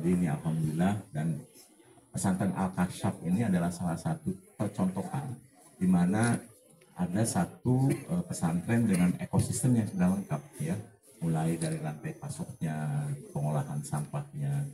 Jadi ini alhamdulillah, dan pesantren Al-Kasyaf ini adalah salah satu percontohan di mana ada satu pesantren dengan ekosistem yang sudah lengkap ya, mulai dari rantai pasoknya, pengolahan sampahnya.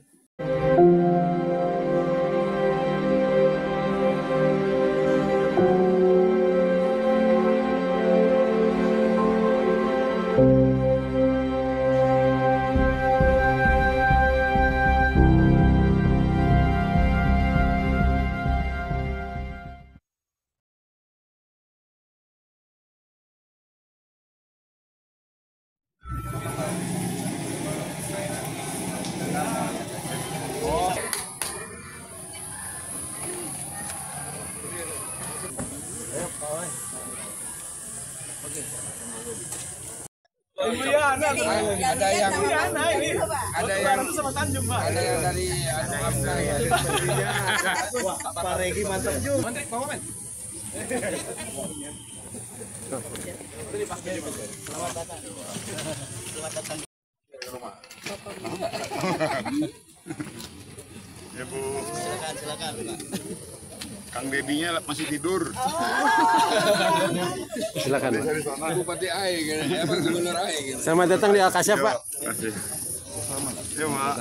Ada yang sama Tanjung, Pak. Ada yang dari Pak Regi mantap juga. Menteri, Pak Momen. Ya Bu. Silakan. Kang Dedinya masih tidur. Silakan Pak. Bupati Ai, Gubernur Ai. Selamat datang di Al-Kasyaf Pak. Kasih. Ya Mak.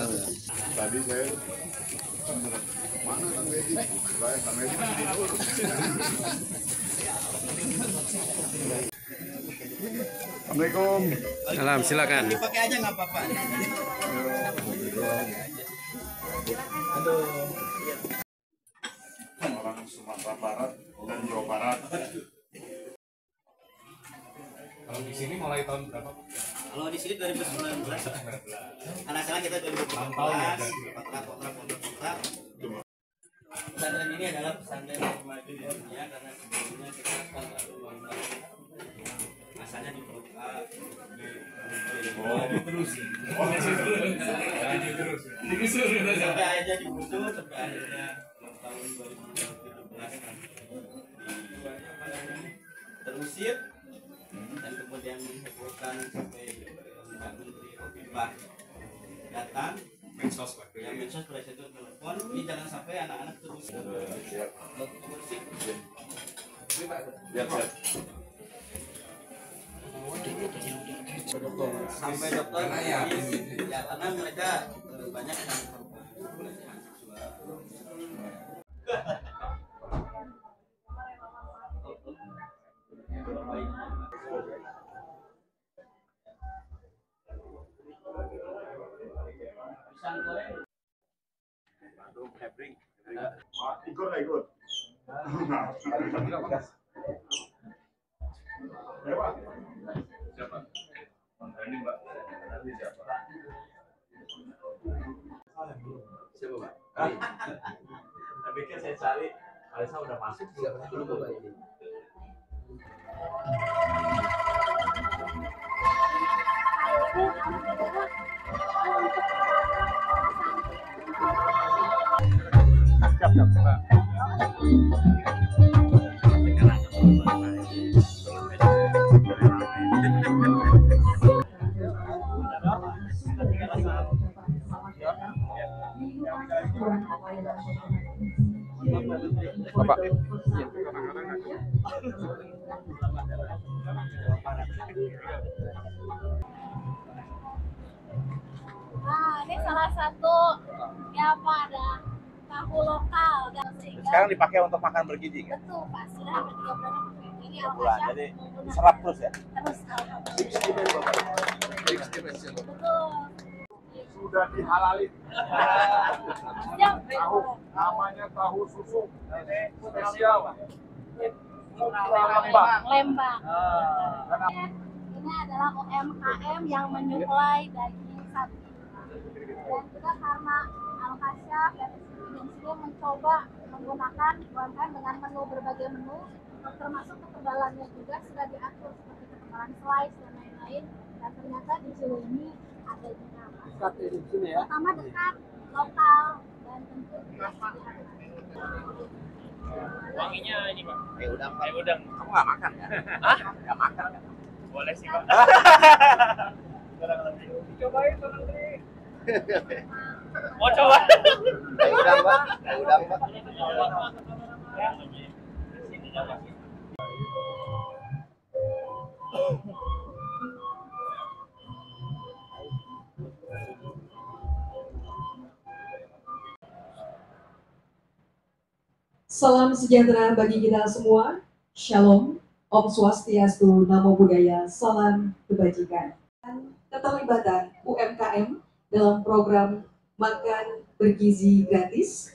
Tadi saya mana Kang Dedi? Kang Dedi masih tidur. Assalamualaikum. Salam, silakan. Dipakai aja nggak apa-apa. Orang Sumatera Barat dan Jawa Barat. Kalau di sini mulai tahun berapa? Kalau di sini 2019. Anak sekarang kita 2018. Kontrak. Pesantren ini adalah pesantren yang maju di dunia karena sebelumnya kita akan asalnya di Pulau terus. Sampai akhirnya digusur sampai akhirnya tahun 2017 terusir dan kemudian dihebohkan sampai Pak Menteri Khofifah datang. Mensos pada saat itu telepon, ini jangan sampai anak-anak terus bersih. Sampai dokter ya, karena mereka banyak yang Ikut lah ikut. Ya Pak. Siapa? Ini Mbak. Siapa? siapa Pak? Tapi kan saya cari, Alisa udah masuk Dulu Bapak ini. Bapak. Nah, ini salah satu ya Pak, ada tahu lokal dan Sekarang dipakai untuk makan bergizi kan? betul Pak, sudah hampir 3 bulan pakai. Ini Bulan, Al-Kasyaf jadi serap terus ya? terus betul. Sudah dihalalin. Siap. Tahu namanya tahu susu spesial. Lembang. Ini adalah UMKM yang menyuplai daging sapi. Dan juga karena Al-Kasyaf dan sini mencoba menggunakan UMKM dengan menu berbagai menu, termasuk ketebalannya juga sudah diatur seperti ketebalan slice dan lain-lain. Dan ternyata di sini ini ada juga pertama dekat lokal dan tentu wanginya ini Pak. Udang. Udang. Kamu nggak makan kan? Hah? Nggak makan kan? Boleh sih Pak. Cobain Pak Menteri. Mau coba? Udang, Pak. Udang, Pak. Salam sejahtera bagi kita semua. Shalom, Om Swastiastu, Namo Buddhaya, salam kebajikan. Keterlibatan UMKM dalam program makan bergizi gratis.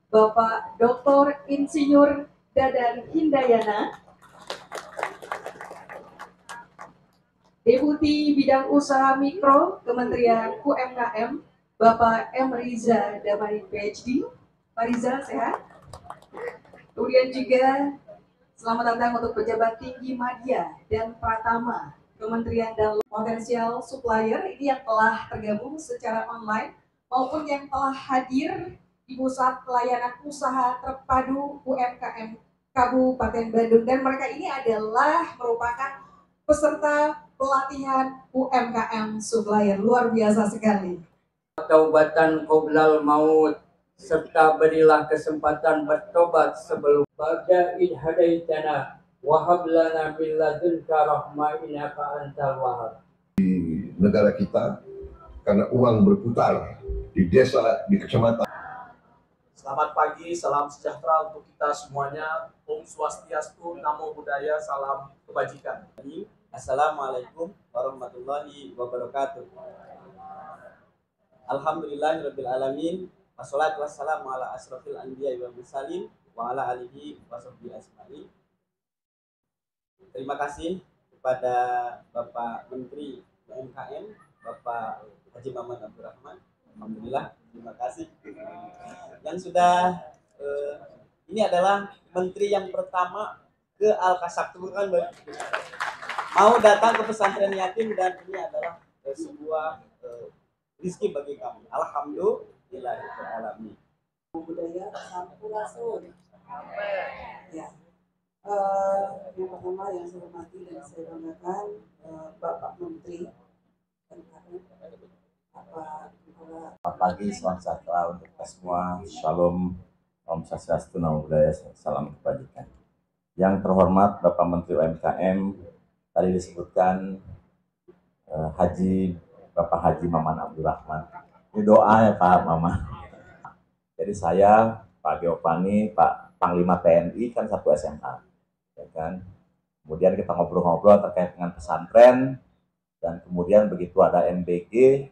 Bapak Dr. Insinyur Dadan Hindayana, Deputi Bidang Usaha Mikro Kementerian UMKM, Bapak M. Riza Damani PhD. Pak Riza sehat? Kemudian juga selamat datang untuk pejabat tinggi Madya dan Pratama Kementerian dan potensial supplier ini yang telah tergabung secara online maupun yang telah hadir di pusat pelayanan usaha terpadu UMKM Kabupaten Bandung, dan mereka ini adalah merupakan peserta pelatihan UMKM supplier. Luar biasa sekali. Taubatan qoblal maut, serta berilah kesempatan bertobat sebelum ba'da id hadaitana wa hab lana min ladunka rahmah innaka antal wahhab. Di negara kita, karena uang berputar di desa, di kecamatan. Selamat pagi, salam sejahtera untuk kita semuanya. Om Swastiastu, Namo Buddhaya, salam kebajikan. Assalamualaikum warahmatullahi wabarakatuh. Alhamdulillahirabbil alamin. Wassalatu wassalamu ala asrofil anbiya wal mursalin wa ala alihi wa sahbihi ajmain. Terima kasih kepada Bapak Menteri UMKM, Bapak Haji Maman Abdurrahman. Alhamdulillah, terima kasih. Yang sudah ini adalah menteri yang pertama ke Al-Kasab, bukan mau datang ke pesantren yatim, dan ini adalah sebuah rezeki bagi kami. Alhamdulillahirrahmanirrahim. Budaya Sampurasun. Ya. Yang pertama yang saya hormati dan saya banggakan Bapak Menteri Selamat pagi, salam sejahtera untuk kita semua. Shalom, Om Swastiastu, Namo Buddhaya, salam kebajikan. Yang terhormat Bapak Menteri UMKM, tadi disebutkan Bapak Haji Maman Abdurrahman. Ini doa ya Pak Maman. Jadi saya, Pak Geopani, Pak Panglima TNI kan satu SMA, ya kan. Kemudian kita ngobrol-ngobrol terkait dengan pesantren, dan kemudian begitu ada MBG,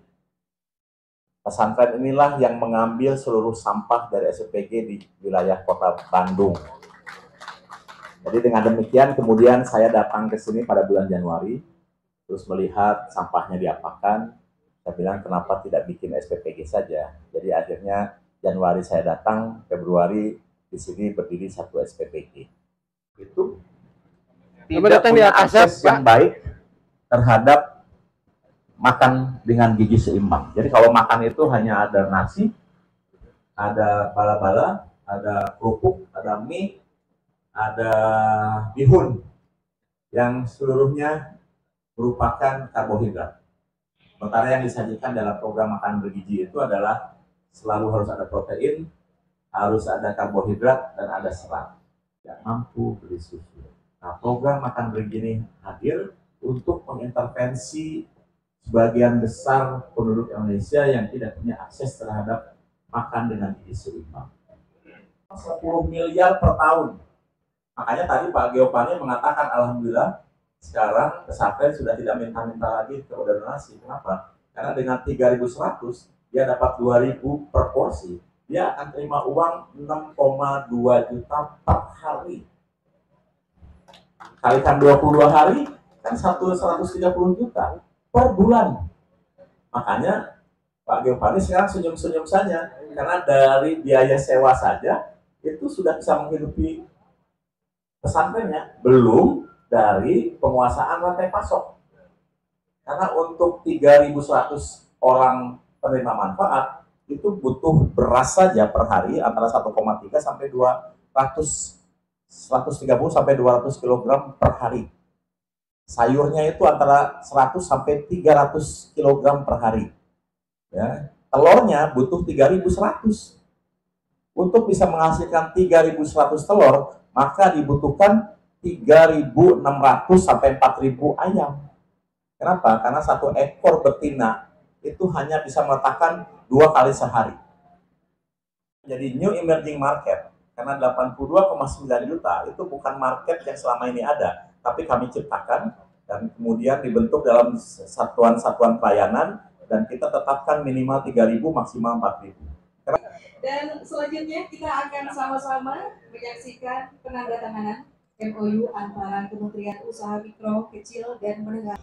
pesantren inilah yang mengambil seluruh sampah dari SPG di wilayah kota Bandung. Jadi dengan demikian kemudian saya datang ke sini pada bulan Januari, terus melihat sampahnya diapakan. Saya bilang kenapa tidak bikin SPPG saja. Jadi akhirnya Januari saya datang, Februari di sini berdiri satu SPPG. Itu tidak punya akses yang baik terhadap makan dengan gizi seimbang. Jadi kalau makan itu hanya ada nasi, ada bala-bala, ada kerupuk, ada mie, ada bihun, yang seluruhnya merupakan karbohidrat. Sementara yang disajikan dalam program makan bergizi itu adalah selalu harus ada protein, harus ada karbohidrat, dan ada serat. Tidak mampu beli susu. Nah, program makan bergizi ini hadir untuk mengintervensi sebagian besar penduduk Indonesia yang tidak punya akses terhadap makan dengan gizi seimbang. 10 miliar per tahun. Makanya tadi Pak Geopani mengatakan alhamdulillah sekarang pesantren sudah tidak minta-minta lagi ke donasi. Kenapa? Karena dengan 3.100 dia dapat 2.000 per porsi. Dia akan terima uang 6,2 juta per hari. Kalikan 22 hari kan 130 juta per bulan. Makanya Pak Geopani sekarang senyum-senyum saja, karena dari biaya sewa saja itu sudah bisa menghidupi pesantrennya, belum dari penguasaan rantai pasok. Karena untuk 3.100 orang penerima manfaat itu butuh beras saja per hari antara 1,3 sampai 130 sampai 200 kg per hari. Sayurnya itu antara 100 sampai 300 kg per hari. Ya. telurnya butuh 3.100. Untuk bisa menghasilkan 3.100 telur, maka dibutuhkan 3.600 sampai 4.000 ayam. Kenapa? Karena satu ekor betina itu hanya bisa meletakkan 2 kali sehari. Jadi new emerging market, karena 82,9 juta itu bukan market yang selama ini ada, tapi kami ciptakan dan kemudian dibentuk dalam satuan-satuan pelayanan, dan kita tetapkan minimal 3.000, maksimal 4.000. Dan selanjutnya kita akan sama-sama menyaksikan penandatanganan MOU antara Kementerian Usaha Mikro, Kecil, dan Menengah.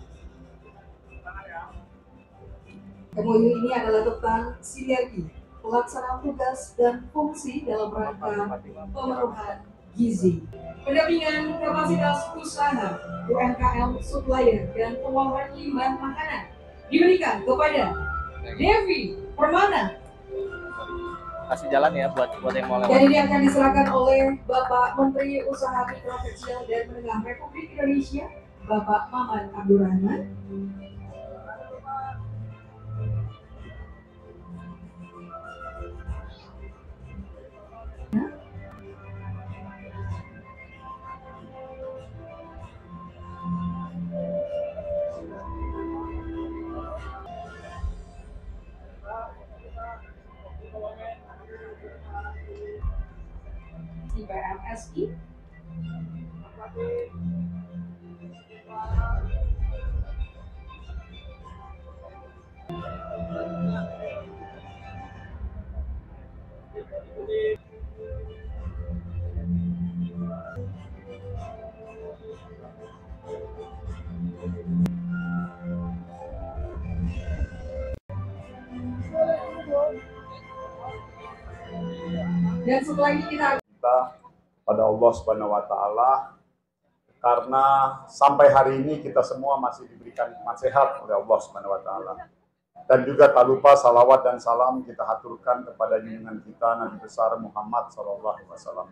MOU ini adalah tentang sinergi, pelaksanaan tugas dan fungsi dalam rangka pemenuhan gizi, pendampingan kapasitas usaha, UMKM, supplier, dan pengolahan limbah makanan diberikan kepada Devi Permana. Kasih jalan ya buat yang mau lewat. Dan ini akan diserahkan oleh Bapak Menteri Usaha Mikro, Kecil, dan Menengah Republik Indonesia, Bapak Maman Abdurrahman. BMSI. Dan setelah ini kita pada Allah Subhanahu wa Ta'ala, karena sampai hari ini kita semua masih diberikan nikmat sehat oleh Allah Subhanahu wa Ta'ala. Dan juga tak lupa salawat dan salam kita haturkan kepada junjungan kita Nabi besar Muhammad SAW.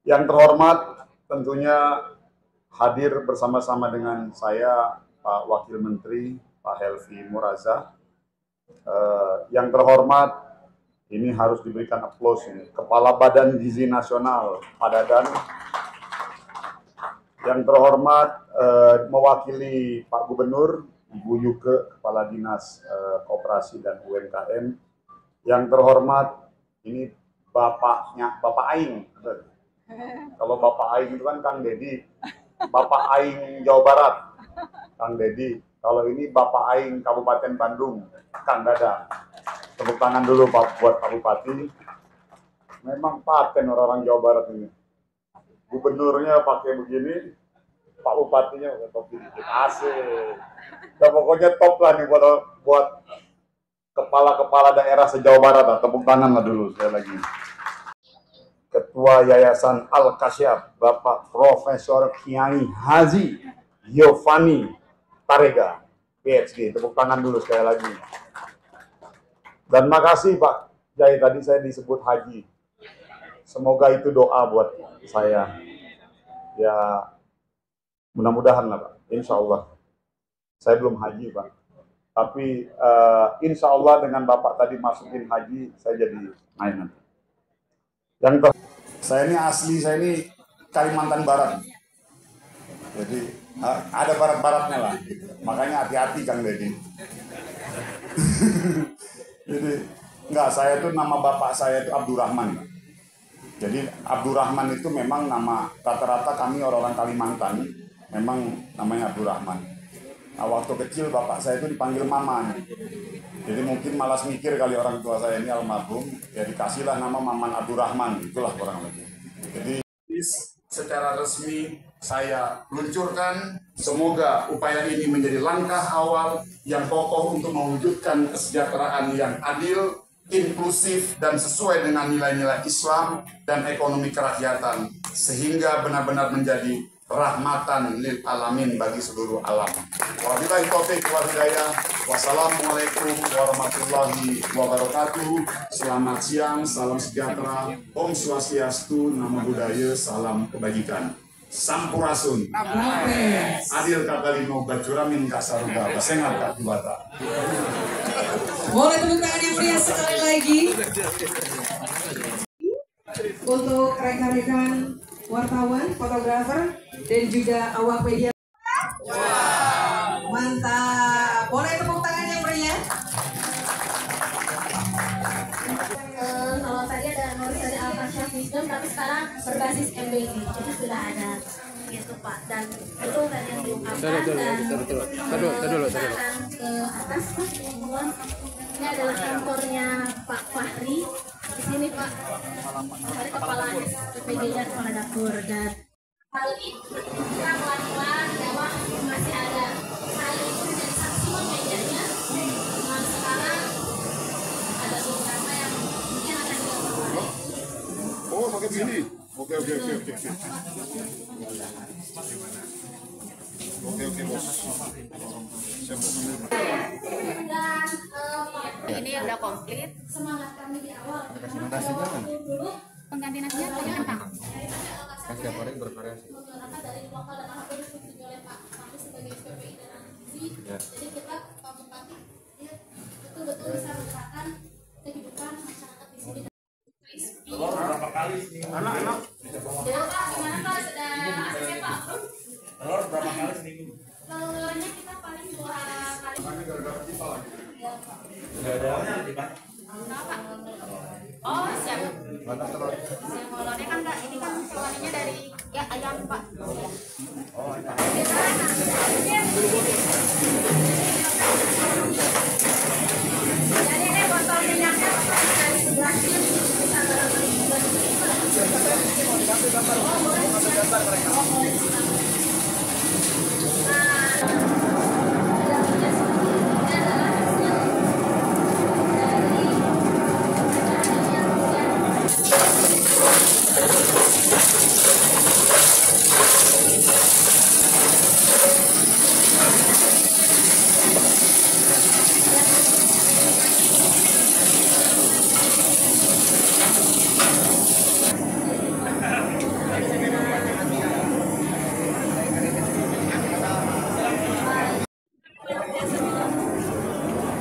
Yang terhormat tentunya hadir bersama-sama dengan saya Pak Wakil Menteri Pak Helvi Muraza. Yang terhormat, ini harus diberikan aplaus ini, Kepala Badan Gizi Nasional Pak Dadan. Yang terhormat mewakili Pak Gubernur Ibu Yuke, Kepala Dinas Koperasi dan UMKM. Yang terhormat, ini bapaknya Bapak Aing. Kalau Bapak Aing itu kan Kang Dedi, Bapak Aing Jawa Barat, Kang Dedi. Kalau ini Bapak Aing Kabupaten Bandung, Kang Dadang. Tepuk tangan dulu Pak buat Pak Bupati. Memang paten orang-orang Jawa Barat ini. Gubernurnya pakai begini, Pak Bupatinya pakai topi dikit. Asik. Ya, pokoknya top lah nih buat kepala-kepala daerah se-Jawa Barat. Tepuk tangan lah dulu sekali lagi. Ketua Yayasan Al-Kasyaf, Bapak Profesor Kiai Haji Giovanni Tarega, PhD. Tepuk tangan dulu sekali lagi. Dan makasih Pak Jai, tadi saya disebut Haji. Semoga itu doa buat saya. Ya mudah-mudahan lah Pak, insya Allah. Saya belum haji Pak. Tapi insya Allah dengan Bapak tadi masukin haji, saya jadi main nanti. Saya ini asli, saya ini Kalimantan Barat. Jadi ada barat-baratnya lah. Makanya hati-hati Kang Deddy. Jadi, enggak, saya itu nama bapak saya itu Abdurrahman. Jadi Abdurrahman itu memang nama, rata-rata kami orang-orang Kalimantan, memang namanya Abdurrahman. Nah, waktu kecil bapak saya itu dipanggil Maman. Jadi mungkin malas mikir kali orang tua saya ini almarhum, ya dikasihlah nama Maman Abdurrahman, itulah kurang lebih. Jadi secara resmi saya luncurkan. Semoga upaya ini menjadi langkah awal yang kokoh untuk mewujudkan kesejahteraan yang adil, inklusif, dan sesuai dengan nilai-nilai Islam dan ekonomi kerakyatan, sehingga benar-benar menjadi rahmatan lil alamin bagi seluruh alam. Wabillahi taufiq wal hidayah. Wassalamualaikum warahmatullahi wabarakatuh. Selamat siang, salam sejahtera, Om Swastiastu, Namo Buddhaya, salam kebajikan. Sampurasun. Adil kata lino bacuramin kasaruga basengal katibata. Boleh tepuk tangan yang meriah sekali lagi untuk rekan-rekan wartawan, fotografer, dan juga awak media. Mantap. Boleh tepuk tangan yang meriah. Kalau tadi ada nulis dari Al-Kasyaf Wisdom, tapi sekarang berbasis MBG, jadi sudah ada gitu Pak. Dan itu tadi yang diungkapkan dan kita akan ke atas. Ini adalah kantornya Pak Fahri. Di sini Pak Fahri kepala PPG dan kepala dapur. Dan kali ini kita pelan-pelan memang masih ada saya itu menjadi saksi mejanya. Nah sekarang ada beberapa yang mungkin akan kita peroleh. Oh, pakai begini. Oke. Oke, bos. Dan ini udah komplit. Semangat kami di awal. Dulu pengganti nasinya tadi apa? Kasih apa yang bervariasi. Dari lokal dan apa disetujui oleh Pak Fahri sebagai PPI dan aktivis. Jadi kita Pak Bupati betul-betul bisa menggerakkan kehidupan masyarakat di sini. Telur berapa kali? Anak-anak. Jadi Pak, gimana Pak? Sudah ACC Pak? Telur berapa kali seminggu? Telurnya kita paling 2 kali. Sudah ada Pak. Oh siap. Siap telurnya kan Kak, ini kan telurnya dari ya ayam Pak. Oh, ada. Jadi ini botol minyaknya dari sebelah sini bisa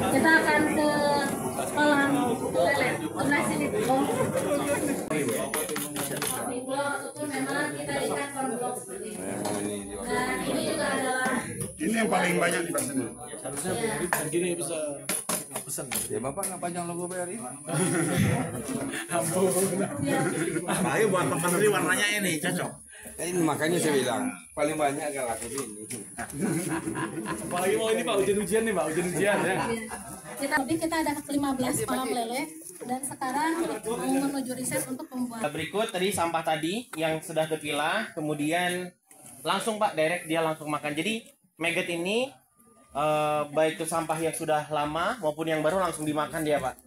kita akan ke kolam lele donasi di Blok. Di Blok itu memang kita ikat per blok seperti ini. Dan ini juga adalah Ini yang paling banyak di sini. Harusnya begini bisa pesan. Ya Bapak nggak panjang logo BRI? Ampun. Ayo buat Pak Menteri warnanya ini cocok. Ini makanya saya bilang paling banyak agak laku ini. Apalagi mau ini Pak ujian nih Pak, ujian ya. kita ada 15 kolam lele dan sekarang mau menuju riset untuk pembuatan. Berikut tadi sampah tadi yang sudah terpilah, kemudian langsung Pak direct dia langsung makan. Jadi maggot ini baik itu sampah yang sudah lama maupun yang baru langsung dimakan dia Pak.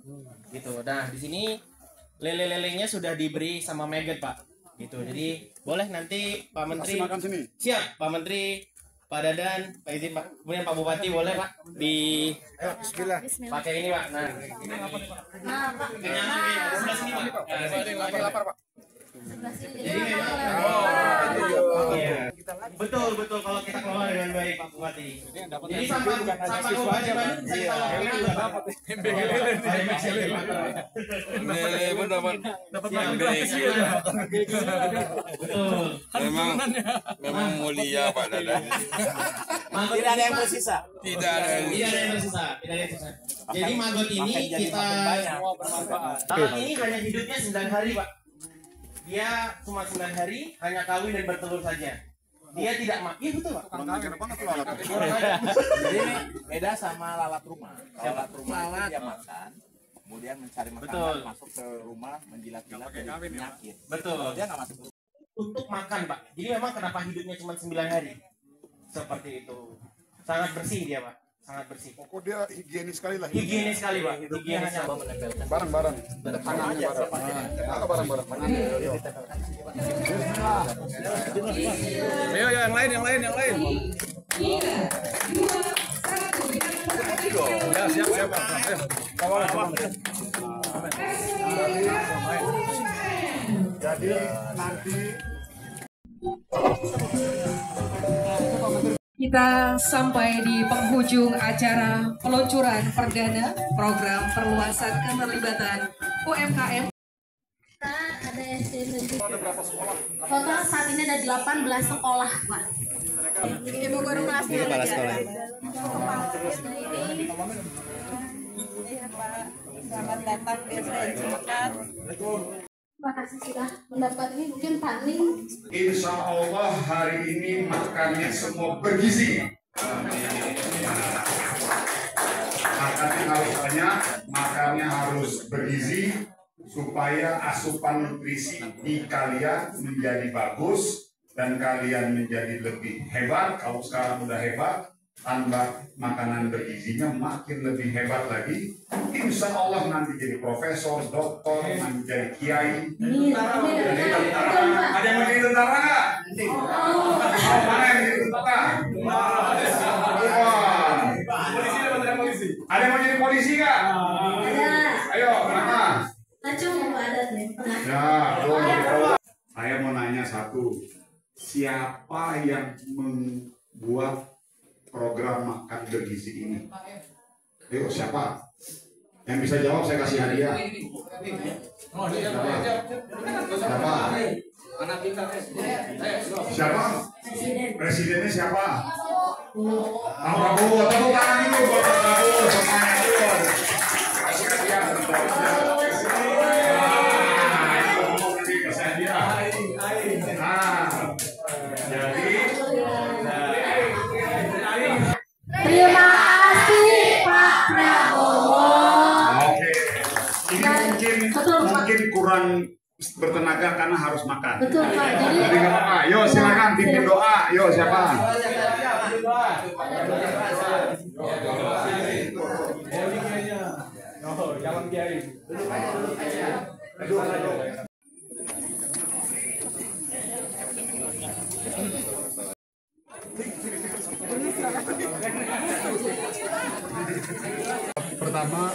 Gitu. Nah di sini lele-lelenya sudah diberi sama maggot Pak. Gitu. Jadi boleh nanti Pak Menteri makan sini. Siap Pak Menteri, Pak Dadan, Pak izin Pak, kemudian Pak Bupati boleh Pak di pakai ini Pak. Nah, Nah, Pak. kenyang di sebelah sini Pak. Lapar Pak. Jadi memang betul kalau kita kelola dengan baik Pak Bupati. Jadi sampah kabupaten Lele pun dapat memang mulia Pak Dadan. Tidak ada yang tersisa. Tidak ada yang tersisa. Jadi maggot ini kita ini hanya hidupnya 9 hari Pak. Dia cuma 9 hari, hanya kawin dan bertelur saja. Dia tidak mati, betul Pak. Jadi ini beda sama lalat rumah. Lalat rumah dia makan, kemudian mencari makanan, masuk ke rumah, menjilat-jilat jadi penyakit. Betul. Kalau dia nggak masuk untuk makan Pak. Jadi memang kenapa hidupnya cuma 9 hari? Seperti itu. Sangat bersih dia Pak. Sangat bersih. Pokok dia higienis sekali lah. Higienis sekali Pak. Higienis. Barang-barang. Tangannya barang-barang. Ayo yang lain. Ya siap Pak. Ayo. Jadi nanti kita sampai di penghujung acara peluncuran perdana program perluasan keterlibatan UMKM. Ada SD negeri. Total saat ini ada 18 sekolah, Pak. Ibu guru kelasnya Kepala sekolah. Selamat datang di SDN Cimekat. Terima kasih sudah mendapat ini, mungkin Pak Ning. Insya Allah hari ini makannya semua bergizi. Makannya harus banyak, makannya harus bergizi supaya asupan nutrisi di kalian menjadi bagus dan kalian menjadi lebih hebat. Kalau sekarang udah hebat, tambah makanan bergizinya makin lebih hebat lagi. Insya Allah nanti jadi profesor, doktor, menjadi kiai. Ada yang mau jadi tentara nggak? Mana yang jadi tentara? Ada yang mau jadi polisi nggak? Ayo, kenapa? Ya, saya mau nanya satu. Siapa yang membuat program makan bergizi ini? Ayo, siapa? Yang bisa jawab saya kasih hadiah. Siapa? Siapa? Presidennya siapa? Pak Prabowo. Tepuk tangan dulu buat Pak Prabowo. Terima kasih Pak Prabowo. Oke. Ini mungkin kurang bertenaga karena harus makan. Betul Pak. Jadi nggak apa-apa. Yuk silakan pimpin doa. Yuk siapa? Pertama,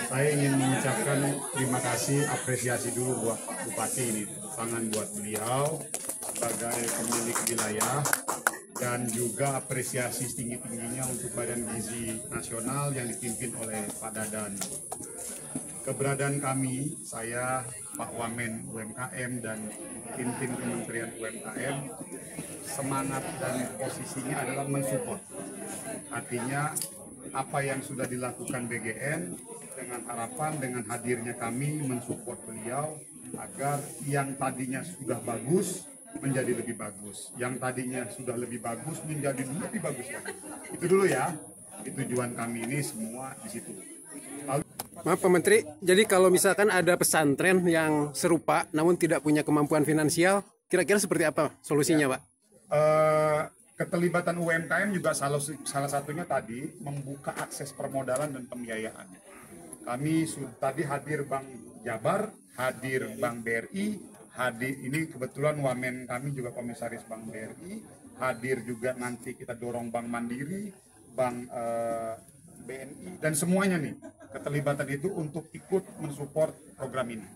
saya ingin mengucapkan terima kasih, apresiasi dulu buat Pak Bupati ini, tangan buat beliau sebagai pemilik wilayah, dan juga apresiasi setinggi-tingginya untuk Badan Gizi Nasional yang dipimpin oleh Pak Dadan. Keberadaan kami, saya, Pak Wamen UMKM dan tim-tim Kementerian UMKM, semangat dan posisinya adalah mensupport. Artinya apa yang sudah dilakukan BGN dengan harapan dengan hadirnya kami mensupport beliau agar yang tadinya sudah bagus menjadi lebih bagus, yang tadinya sudah lebih bagus menjadi lebih bagus lagi. Itu dulu ya, itu tujuan kami ini semua di situ. Maaf Pak Menteri, jadi kalau misalkan ada pesantren yang serupa namun tidak punya kemampuan finansial, kira-kira seperti apa solusinya Pak? Keterlibatan UMKM juga salah satunya tadi membuka akses permodalan dan pembiayaan. Kami tadi hadir Bank Jabar, hadir Bank BRI, hadir ini kebetulan Wamen kami juga komisaris Bank BRI, hadir juga nanti kita dorong Bank Mandiri, Bank BNI dan semuanya nih keterlibatan itu untuk ikut mensupport program ini.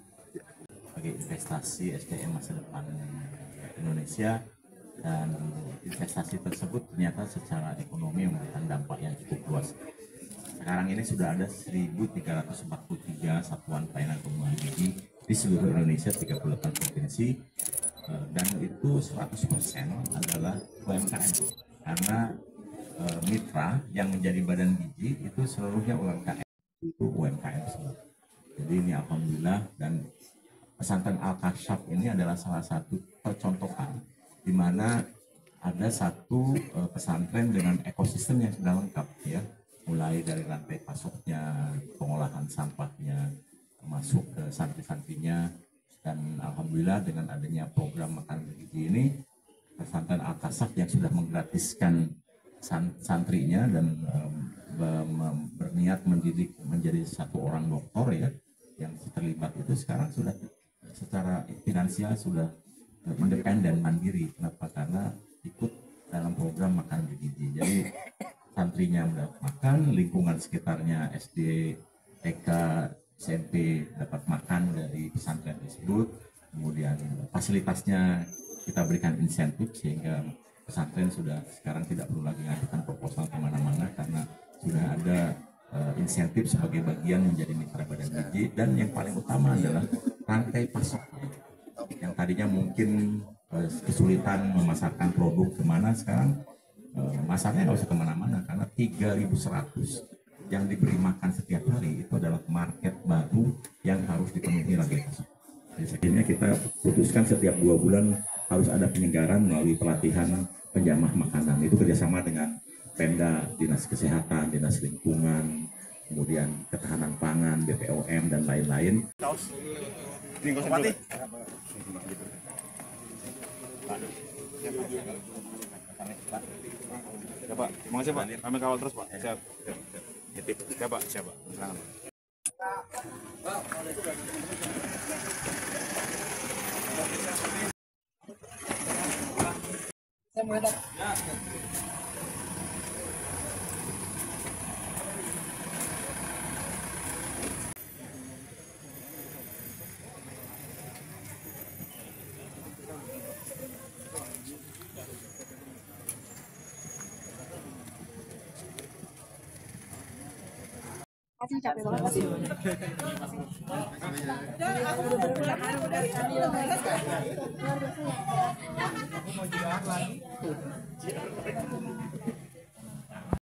Bagi investasi SDM masa depan Indonesia, dan investasi tersebut ternyata secara ekonomi memberikan dampak yang cukup luas. Sekarang ini sudah ada 1.343 satuan pelayanan pengembangan gizi di seluruh Indonesia, 38 provinsi, dan itu 100% adalah UMKM, karena mitra yang menjadi badan gizi itu seluruhnya UMKM semua. Jadi ini alhamdulillah, dan pesantren Al-Kasyaf ini adalah salah satu percontohan di mana ada satu pesantren dengan ekosistem yang sudah lengkap ya, mulai dari rantai pasoknya, pengolahan sampahnya, masuk ke santri-santrinya, dan alhamdulillah dengan adanya program makan bergizi ini, pesantren Al-Kasyaf yang sudah menggratiskan santrinya dan berniat mendidik menjadi satu orang dokter ya, yang terlibat itu sekarang sudah secara finansial sudah independen, mandiri. Kenapa? Karena ikut dalam program makan bergizi. Jadi santrinya mendapat makan, lingkungan sekitarnya SD, TK, SMP dapat makan dari pesantren tersebut. Kemudian fasilitasnya kita berikan insentif sehingga pesantren sudah sekarang tidak perlu lagi ngajukan proposal kemana-mana karena sudah ada insentif sebagai bagian menjadi mitra badan biji, dan yang paling utama adalah rantai pasok yang tadinya mungkin kesulitan memasarkan produk kemana, sekarang masarnya nggak usah kemana-mana karena 3.100 yang diberi makan setiap hari itu adalah market baru yang harus dipenuhi lagi. Jadi akhirnya kita putuskan setiap 2 bulan harus ada penyegaran melalui pelatihan penjamah makanan. Itu kerjasama dengan Pemda, Dinas Kesehatan, Dinas Lingkungan, kemudian Ketahanan Pangan, BPOM, dan lain-lain. Ya Pak, terima kasih Pak. Kami kawal terus Pak. Siap. Ya Pak, siap Pak. Silakan. Masih capek banget masih. Luar biasa ya.